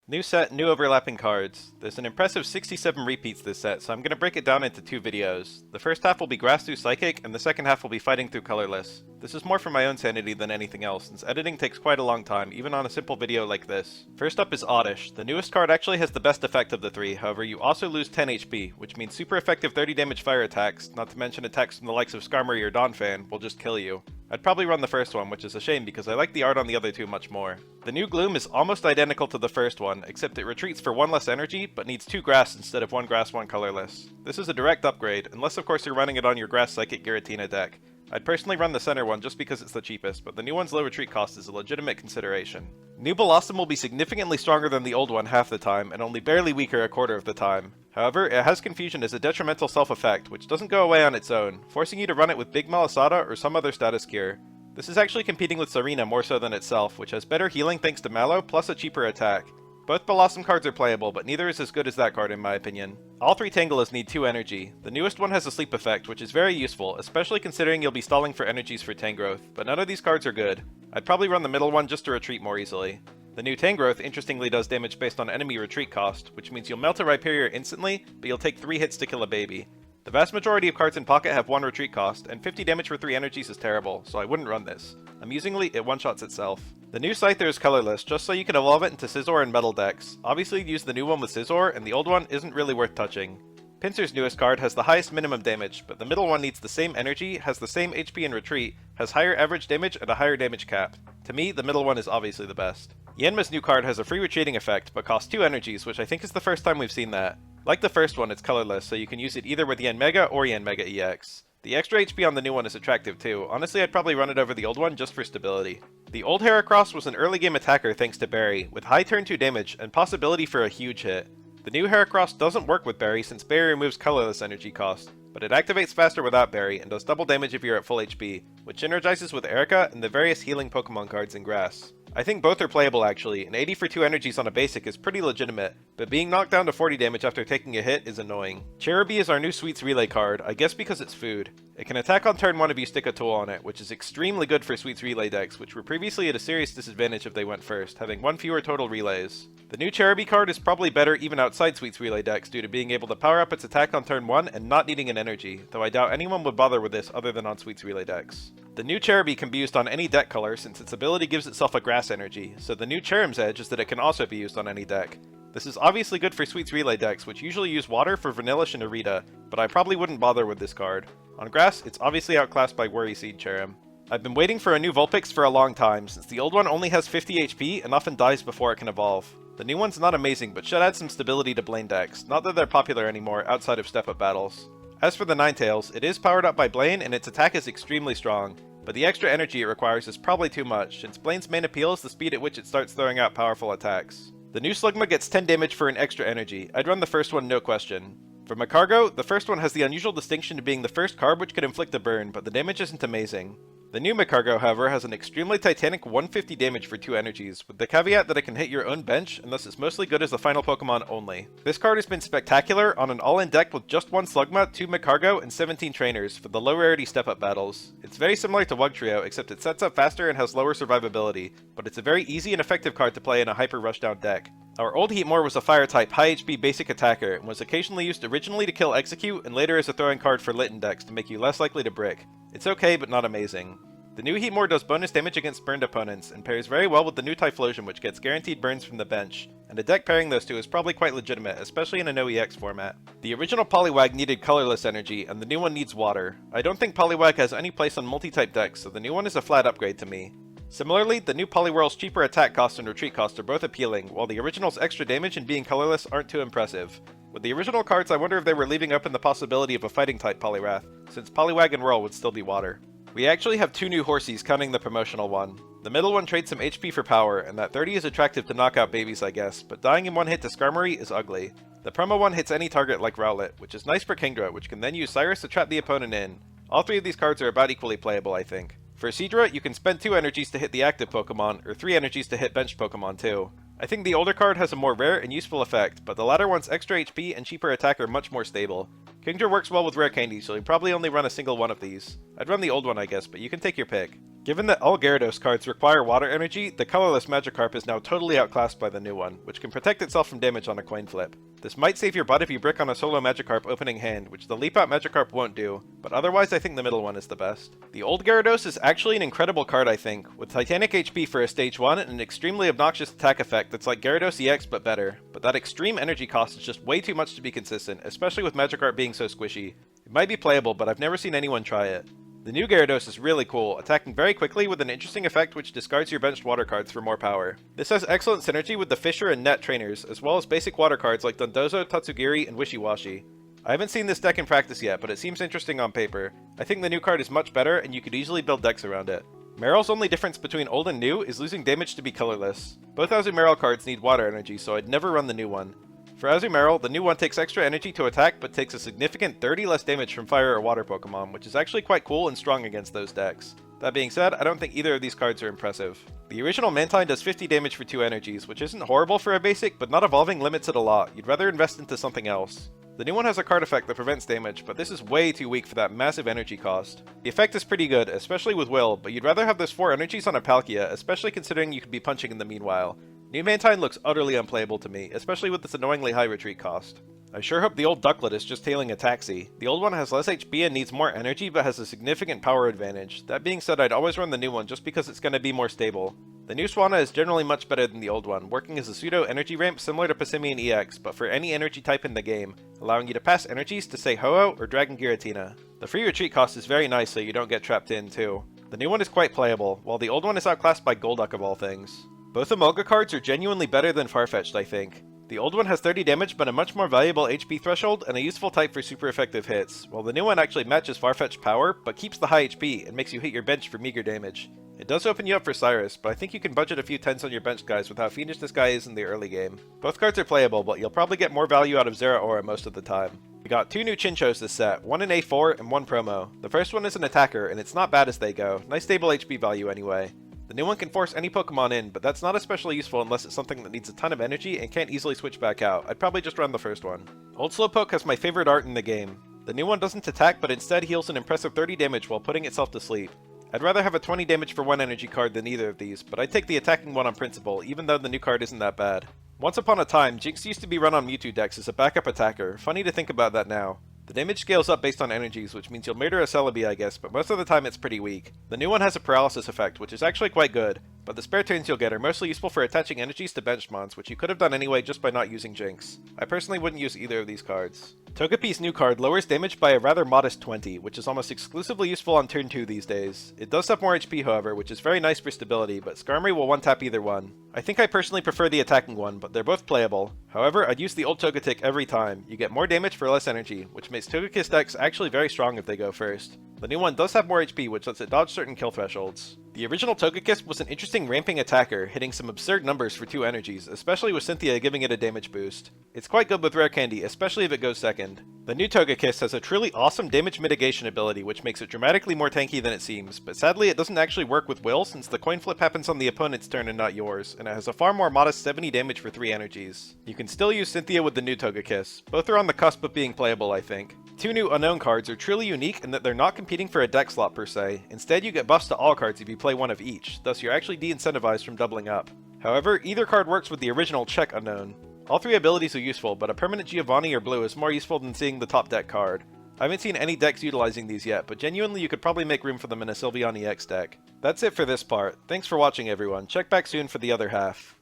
New set, new overlapping cards. There's an impressive 67 repeats this set, so I'm going to break it down into two videos. The first half will be Grass through Psychic, and the second half will be Fighting through Colorless. This is more for my own sanity than anything else, since editing takes quite a long time, even on a simple video like this. First up is Oddish. The newest card actually has the best effect of the three, however you also lose 10 HP, which means super effective 30 damage fire attacks, not to mention attacks from the likes of Skarmory or Donphan, will just kill you. I'd probably run the first one, which is a shame because I like the art on the other two much more. The new Gloom is almost identical to the first one, except it retreats for 1 less energy, but needs 2 grass instead of 1 grass, 1 colorless. This is a direct upgrade, unless of course you're running it on your grass Psychic Giratina deck. I'd personally run the center one just because it's the cheapest, but the new one's low retreat cost is a legitimate consideration. New Blossom will be significantly stronger than the old one half the time, and only barely weaker a quarter of the time. However, it has Confusion as a detrimental self-effect, which doesn't go away on its own, forcing you to run it with Big Malasada or some other status cure. This is actually competing with Serena more so than itself, which has better healing thanks to Mallow, plus a cheaper attack. Both Blossom cards are playable, but neither is as good as that card in my opinion. All 3 Tanglers need 2 energy. The newest one has a sleep effect, which is very useful, especially considering you'll be stalling for energies for Tangrowth, but none of these cards are good. I'd probably run the middle one just to retreat more easily. The new Tangrowth interestingly does damage based on enemy retreat cost, which means you'll melt a Rhyperior instantly, but you'll take 3 hits to kill a baby. The vast majority of cards in Pocket have 1 retreat cost, and 50 damage for 3 energies is terrible, so I wouldn't run this. Amusingly, it one-shots itself. The new Scyther is colorless, just so you can evolve it into Scizor and Metal decks. Obviously use the new one with Scizor, and the old one isn't really worth touching. Pinsir's newest card has the highest minimum damage, but the middle one needs the same energy, has the same HP and retreat, has higher average damage and a higher damage cap. To me, the middle one is obviously the best. Yanma's new card has a free retreating effect, but costs 2 energies, which I think is the first time we've seen that. Like the first one, it's colorless, so you can use it either with Yanmega or Yanmega EX. The extra HP on the new one is attractive too. Honestly, I'd probably run it over the old one just for stability. The old Heracross was an early game attacker thanks to Barry, with high turn 2 damage and possibility for a huge hit. The new Heracross doesn't work with Barry since Barry removes colorless energy cost, but it activates faster without Barry and does double damage if you're at full HP, which synergizes with Erica and the various healing Pokemon cards in Grass. I think both are playable actually, and 80 for 2 energies on a basic is pretty legitimate, but being knocked down to 40 damage after taking a hit is annoying. Cherubi is our new Sweets Relay card, I guess because it's food. It can attack on turn 1 if you stick a tool on it, which is extremely good for Sweets Relay decks, which were previously at a serious disadvantage if they went first, having 1 fewer total relays. The new Cherubi card is probably better even outside Sweets Relay decks due to being able to power up its attack on turn 1 and not needing an energy, though I doubt anyone would bother with this other than on Sweets Relay decks. The new Cherubi can be used on any deck color since its ability gives itself a grass energy, so the new Cherrim's edge is that it can also be used on any deck. This is obviously good for Sweets Relay decks, which usually use water for Vanillish and Arita, but I probably wouldn't bother with this card. On grass, it's obviously outclassed by Worry Seed Cherrim. I've been waiting for a new Vulpix for a long time, since the old one only has 50 HP and often dies before it can evolve. The new one's not amazing, but should add some stability to Blaine decks, not that they're popular anymore outside of step-up battles. As for the Ninetales, it is powered up by Blaine and its attack is extremely strong, but the extra energy it requires is probably too much, since Blaine's main appeal is the speed at which it starts throwing out powerful attacks. The new Slugma gets 10 damage for an extra energy. I'd run the first one no question. For Magcargo, the first one has the unusual distinction of being the first card which could inflict a burn, but the damage isn't amazing. The new Magcargo, however, has an extremely titanic 150 damage for 2 energies, with the caveat that it can hit your own bench, and thus it's mostly good as the final Pokemon only. This card has been spectacular on an all-in deck with just 1 Slugma, 2 Magcargo, and 17 trainers for the low rarity step-up battles. It's very similar to Wugtrio, except it sets up faster and has lower survivability, but it's a very easy and effective card to play in a hyper rushdown deck. Our old Heatmor was a Fire-type, high HP basic attacker, and was occasionally used originally to kill Execute and later as a throwing card for Litten decks to make you less likely to brick. It's okay, but not amazing. The new Heatmor does bonus damage against burned opponents, and pairs very well with the new Typhlosion, which gets guaranteed burns from the bench, and a deck pairing those two is probably quite legitimate, especially in a no-EX format. The original Poliwag needed colorless energy, and the new one needs water. I don't think Poliwag has any place on multi-type decks, so the new one is a flat upgrade to me. Similarly, the new Poliwhirl's cheaper attack cost and retreat cost are both appealing, while the original's extra damage and being colorless aren't too impressive. With the original cards, I wonder if they were leaving open the possibility of a fighting-type Poliwrath, since Poliwag and Whirl would still be water. We actually have 2 new Horsies, counting the promotional one. The middle one trades some HP for power, and that 30 is attractive to knock out babies I guess, but dying in 1 hit to Skarmory is ugly. The promo one hits any target like Rowlet, which is nice for Kingdra, which can then use Cyrus to trap the opponent in. All 3 of these cards are about equally playable, I think. For Seadra, you can spend 2 energies to hit the active Pokemon, or 3 energies to hit benched Pokemon too. I think the older card has a more rare and useful effect, but the latter one's extra HP and cheaper attack are much more stable. Kingdra works well with rare candy, so you'll probably only run a single one of these. I'd run the old one I guess, but you can take your pick. Given that all Gyarados cards require water energy, the colorless Magikarp is now totally outclassed by the new one, which can protect itself from damage on a coin flip. This might save your butt if you brick on a solo Magikarp opening hand, which the Leap Out Magikarp won't do, but otherwise I think the middle one is the best. The old Gyarados is actually an incredible card I think, with Titanic HP for a stage 1 and an extremely obnoxious attack effect that's like Gyarados EX but better, but that extreme energy cost is just way too much to be consistent, especially with Magikarp being so squishy. It might be playable, but I've never seen anyone try it. The new Gyarados is really cool, attacking very quickly with an interesting effect which discards your benched water cards for more power. This has excellent synergy with the Fisher and Net trainers, as well as basic water cards like Dondozo, Tatsugiri, and Wishiwashi. I haven't seen this deck in practice yet, but it seems interesting on paper. I think the new card is much better, and you could easily build decks around it. Meryl's only difference between old and new is losing damage to be colorless. Both Azumarill cards need water energy, so I'd never run the new one. For Azumarill, the new one takes extra energy to attack, but takes a significant 30 less damage from fire or water Pokemon, which is actually quite cool and strong against those decks. That being said, I don't think either of these cards are impressive. The original Mantine does 50 damage for 2 energies, which isn't horrible for a basic, but not evolving limits it a lot. You'd rather invest into something else. The new one has a card effect that prevents damage, but this is way too weak for that massive energy cost. The effect is pretty good, especially with Will, but you'd rather have those 4 energies on a Palkia, especially considering you could be punching in the meanwhile. New Mantine looks utterly unplayable to me, especially with this annoyingly high retreat cost. I sure hope the old Ducklet is just tailing a taxi. The old one has less HP and needs more energy, but has a significant power advantage. That being said, I'd always run the new one just because it's going to be more stable. The new Swanna is generally much better than the old one, working as a pseudo energy ramp similar to Passimian EX, but for any energy type in the game, allowing you to pass energies to say Ho-Oh or Dragon Giratina. The free retreat cost is very nice so you don't get trapped in too. The new one is quite playable, while the old one is outclassed by Golduck of all things. Both Emolga cards are genuinely better than Farfetch'd, I think. The old one has 30 damage but a much more valuable HP threshold and a useful type for super effective hits, while the new one actually matches Farfetch'd power but keeps the high HP and makes you hit your bench for meager damage. It does open you up for Cyrus, but I think you can budget a few tens on your bench guys with how fiendish this guy is in the early game. Both cards are playable, but you'll probably get more value out of Zeraora most of the time. We got 2 new Chinchos this set, one in A4 and one promo. The first one is an attacker, and it's not bad as they go, nice stable HP value anyway. The new one can force any Pokemon in, but that's not especially useful unless it's something that needs a ton of energy and can't easily switch back out. I'd probably just run the first one. Old Slowpoke has my favorite art in the game. The new one doesn't attack, but instead heals an impressive 30 damage while putting itself to sleep. I'd rather have a 20 damage for 1 energy card than either of these, but I'd take the attacking one on principle, even though the new card isn't that bad. Once upon a time, Jinx used to be run on Mewtwo decks as a backup attacker. Funny to think about that now. The damage scales up based on energies, which means you'll murder a Celebi, I guess, but most of the time it's pretty weak. The new one has a paralysis effect, which is actually quite good, but the spare turns you'll get are mostly useful for attaching energies to bench mons, which you could have done anyway just by not using Jinx. I personally wouldn't use either of these cards. Togepi's new card lowers damage by a rather modest 20, which is almost exclusively useful on turn 2 these days. It does have more HP however, which is very nice for stability, but Skarmory will one-tap either one. I think I personally prefer the attacking one, but they're both playable. However, I'd use the old Togetic every time. You get more damage for less energy, which makes Togekiss decks actually very strong if they go first. The new one does have more HP, which lets it dodge certain kill thresholds. The original Togekiss was an interesting ramping attacker, hitting some absurd numbers for 2 energies, especially with Cynthia giving it a damage boost. It's quite good with Rare Candy, especially if it goes second. The new Togekiss has a truly awesome damage mitigation ability, which makes it dramatically more tanky than it seems, but sadly it doesn't actually work with Will since the coin flip happens on the opponent's turn and not yours, and it has a far more modest 70 damage for 3 energies. You can still use Cynthia with the new Togekiss. Both are on the cusp of being playable, I think. 2 new unknown cards are truly unique in that they're not competing for a deck slot per se. Instead, you get buffs to all cards if you play one of each, thus you're actually de-incentivized from doubling up. However, either card works with the original check unknown. All 3 abilities are useful, but a permanent Giovanni or blue is more useful than seeing the top deck card. I haven't seen any decks utilizing these yet, but genuinely you could probably make room for them in a Sylveon EX deck. That's it for this part. Thanks for watching everyone, check back soon for the other half.